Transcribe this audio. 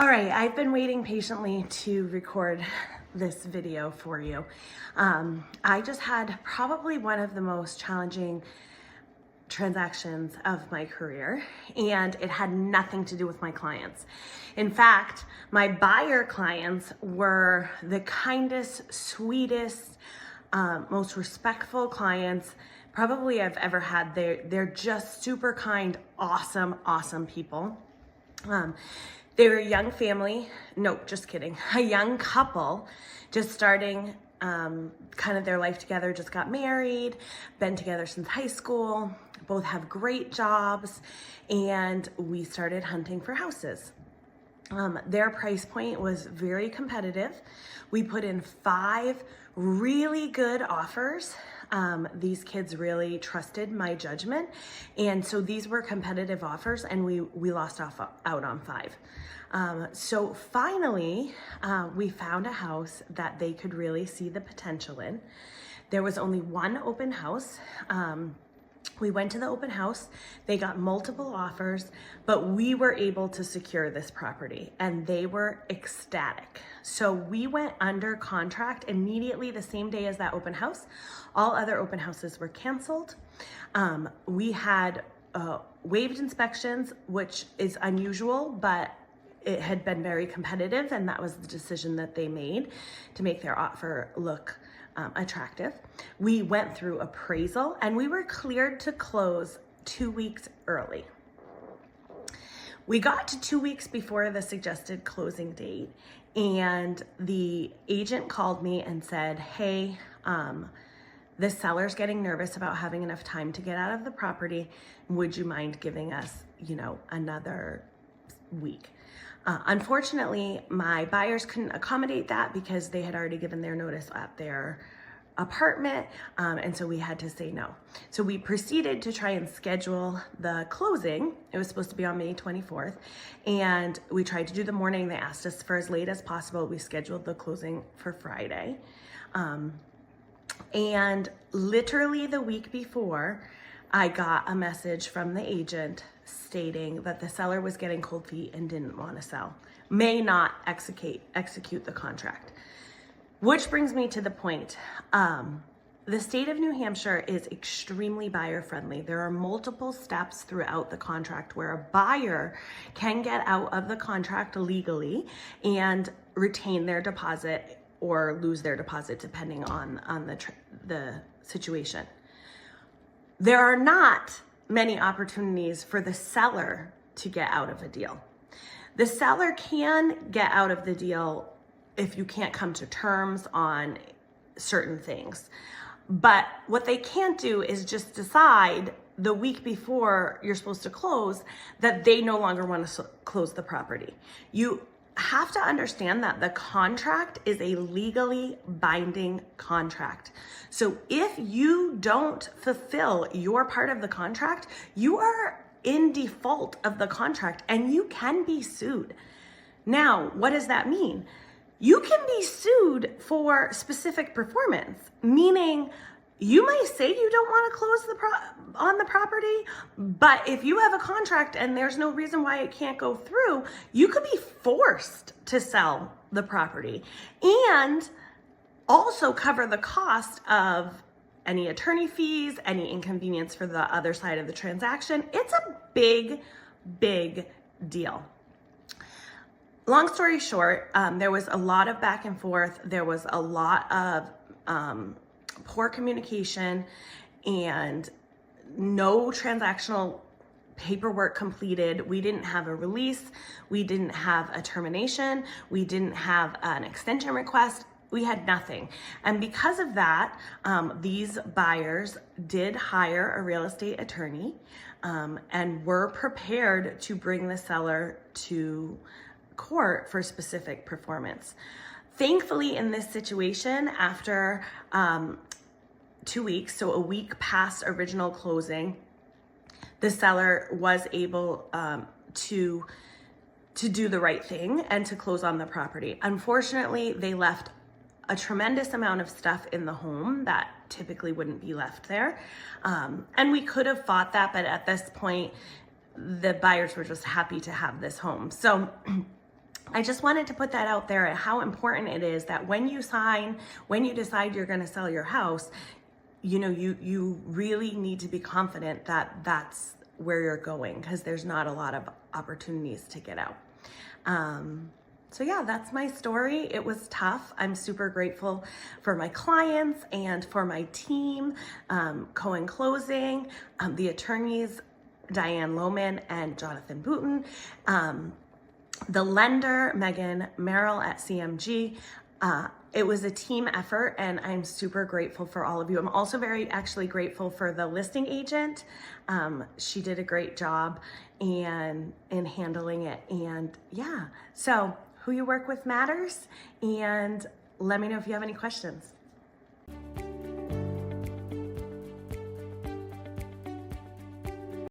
All right, I've been waiting patiently to record this video for you. I just had probably one of the most challenging transactions of my career, and it had nothing to do with my clients. In fact, my buyer clients were the kindest, sweetest, most respectful clients probably I've ever had. They're just super kind, awesome people. They were a young family, no, just kidding, a young couple just starting kind of their life together, just got married, been together since high school, both have great jobs, and we started hunting for houses. Their price point was very competitive. We put in 5 really good offers. These kids really trusted my judgment. And so these were competitive offers, and we lost out on 5. So finally, we found a house that they could really see the potential in. There was only one open house. We went to the open house, they got multiple offers, but we were able to secure this property and they were ecstatic. So we went under contract immediately the same day as that open house. All other open houses were canceled. We had waived inspections, which is unusual, but it had been very competitive, and that was the decision that they made to make their offer look attractive. We went through appraisal and we were cleared to close 2 weeks early. We got to 2 weeks before the suggested closing date, and the agent called me and said, hey, the seller's getting nervous about having enough time to get out of the property. Would you mind giving us, another week? Unfortunately, my buyers couldn't accommodate that because they had already given their notice at their apartment, and so we had to say no. So we proceeded to try and schedule the closing. It was supposed to be on May 24th, and we tried to do the morning. They asked us for as late as possible. We scheduled the closing for Friday. And literally the week before, I got a message from the agent stating that the seller was getting cold feet and didn't want to sell, may not execute the contract. Which brings me to the point. The state of New Hampshire is extremely buyer friendly. There are multiple steps throughout the contract where a buyer can get out of the contract legally and retain their deposit or lose their deposit depending on the situation. There are not many opportunities for the seller to get out of a deal. The seller can get out of the deal if you can't come to terms on certain things. But what they can't do is just decide the week before you're supposed to close that they no longer want to close the property. You have to understand that the contract is a legally binding contract. So if you don't fulfill your part of the contract, you are in default of the contract and you can be sued. Now, what does that mean? You can be sued for specific performance, meaning you may say you don't want to close on the property, but if you have a contract and there's no reason why it can't go through, you could be forced to sell the property and also cover the cost of any attorney fees, any inconvenience for the other side of the transaction. It's a big deal. Long story short, there was a lot of back and forth. There was a lot of poor communication and no transactional paperwork completed. We didn't have a release. We didn't have a termination. We didn't have an extension request. We had nothing. And because of that, these buyers did hire a real estate attorney and were prepared to bring the seller to court for specific performance. Thankfully, in this situation, after 2 weeks, so a week past original closing, the seller was able to do the right thing and to close on the property. Unfortunately, they left a tremendous amount of stuff in the home that typically wouldn't be left there. And we could have fought that, but at this point, the buyers were just happy to have this home. So I just wanted to put that out there at how important it is that when you decide you're going to sell your house, you really need to be confident that that's where you're going, because there's not a lot of opportunities to get out. So yeah, that's my story. It was tough. I'm super grateful for my clients and for my team, Cohen Closing, the attorneys, Diane Lohman and Jonathan Booten, the lender, Megan Merrill at CMG. It was a team effort, and I'm super grateful for all of you. I'm also actually grateful for the listing agent. She did a great job in handling it. And yeah, so who you work with matters. And let me know if you have any questions.